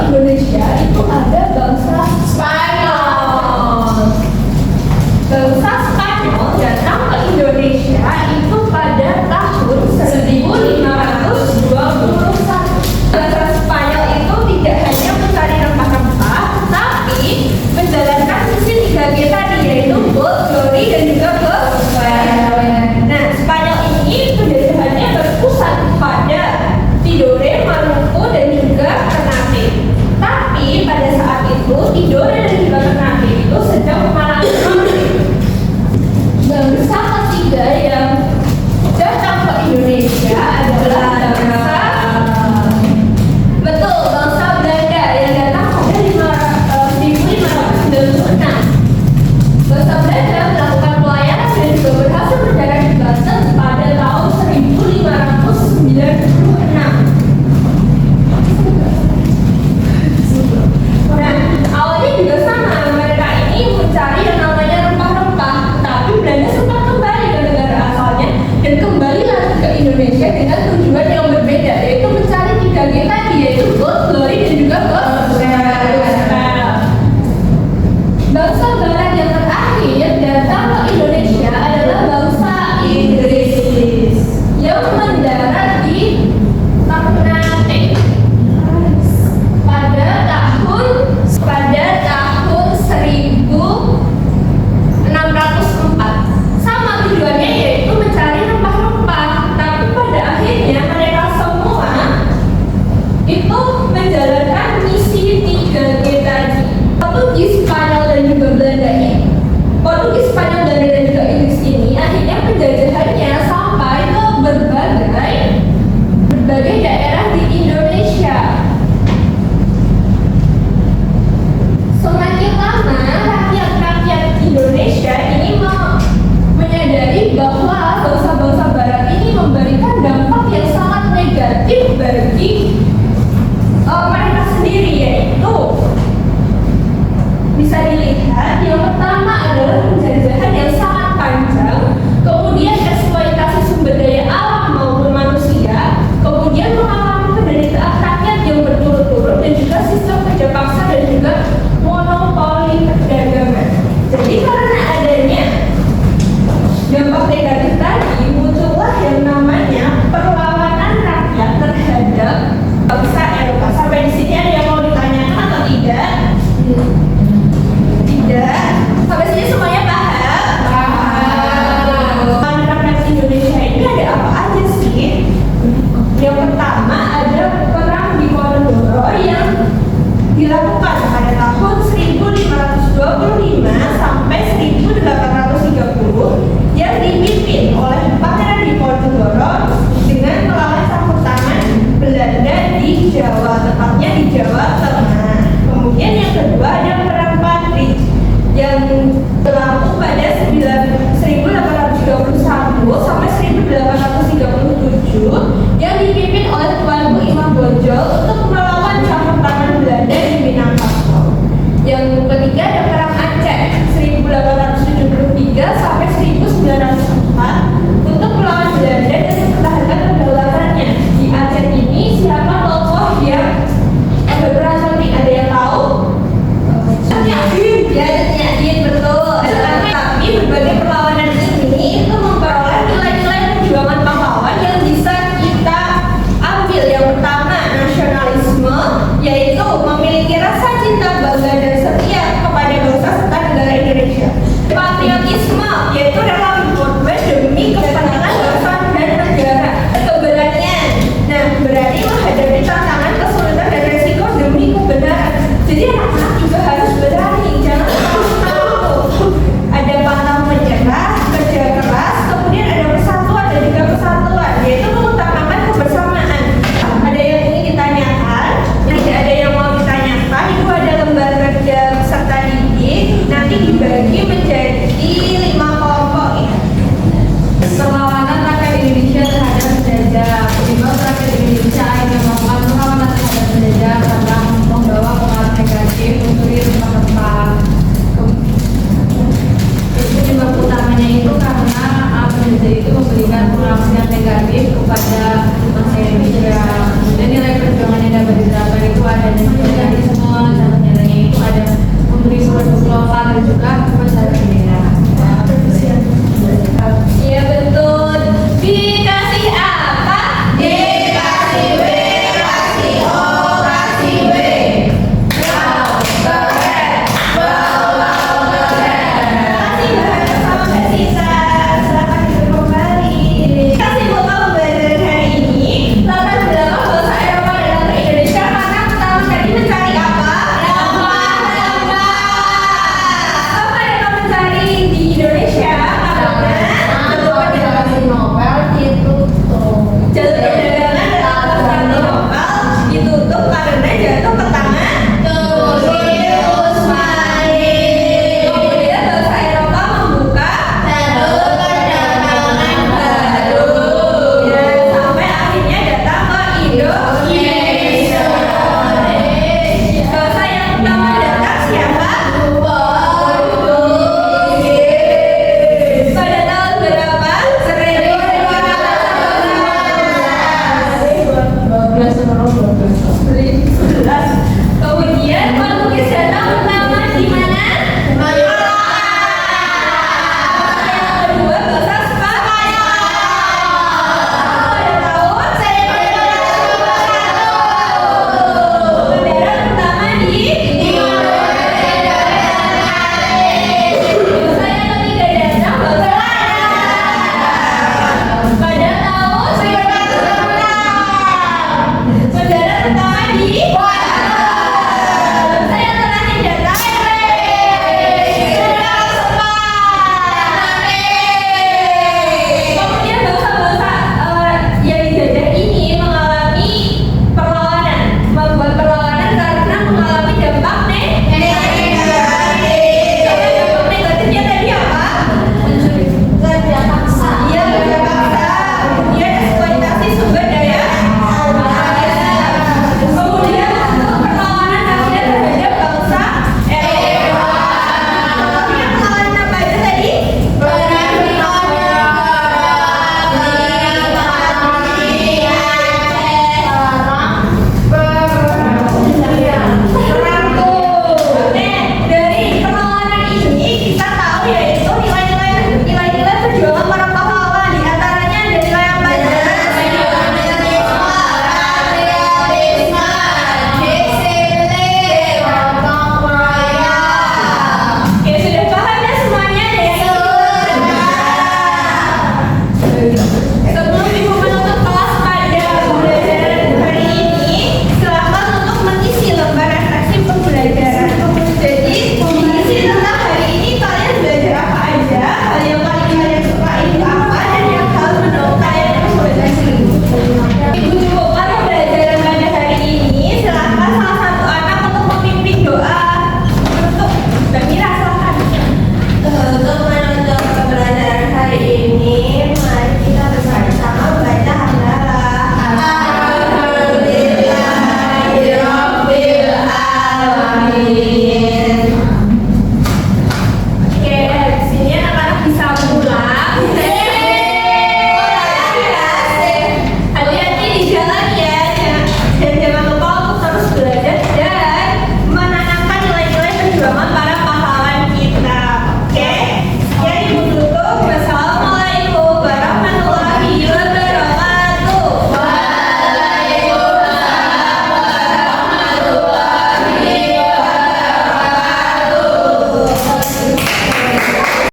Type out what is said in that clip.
Indonesia itu ada bangsa Spanyol. Bangsa Spanyol datang ke Indonesia itu pada tahun 1521. Bangsa Spanyol itu tidak hanya mencari rempah-rempah, tapi menjalankan misi 3G tadi, yaitu gold, glory, dan juga prosperity. Nah, Spanyol ini penjajahannya berpusat pada Tidore, Maluku, dan juga Ternate. Tapi pada saat itu Tidore dan juga Ternate itu sedang mengalami konflik. Bangsa ketiga yang datang ke Indonesia adalah bangsa bangsa Belanda yang datang pada 1596. Bangsa Belanda melakukan pelayanan dan juga berhasil mendarat di Banten pada tahun 1596. Nah, awalnya juga sama, mereka ini mencari yang namanya rempah-rempah, tapi Belanda sempat kembali ke negara asalnya dan kembali lagi ke Indonesia dengan tujuan yang berbeda, yaitu mencari 3G tadi, yaitu gold, glory, dan juga prosperity. Bangsa barat yang terakhir datang ke Indonesia adalah bangsa Inggris yang mendarat di Ternate pada tahun 1604. Sama tujuannya, yaitu mencari rempah-rempah, tapi pada akhirnya mereka semua itu menjalankan misi 3G tadi. Portugis, Spanyol, dan juga Belanda ini, Portugis, Spanyol, Belanda, dan juga Inggris ini akhirnya penjajahannya sampai ke berbagai daerah di Indonesia. Semakin lama rakyat Indonesia ini menyadari bahwa bangsa-bangsa barat ini memberikan dampak yang sangat negatif bagi mereka sendiri, yaitu bisa dilihat yang pertama adalah penjajahan yang sangat panjang, kemudian eksploitasi sumber daya alam maupun manusia, kemudian mengalami penderitaan rakyat yang berturut-turut, dan juga sistem kerja paksa dan juga monopoli perdagangan. Jadi karena adanya dampak negatif tadi, muncullah yang namanya perlawanan rakyat terhadap bangsa Eropa. Sampai di sini ada yang mau ditanyakan atau tidak? Tidak. Sampai sini semuanya paham? Paham. Rakyat Indonesia ini ada apa aja sih? Yang pertama ada perang Diponegoro yang dilakukan pada tahun 1525 sampai 1830 yang dipimpin oleh Pangeran Diponegoro dengan melawan campur tangan Belanda di Jawa, tepatnya di Jawa Tengah. Kemudian yang kedua ada perang Padri yang berlaku pada 1831 sampai 1832.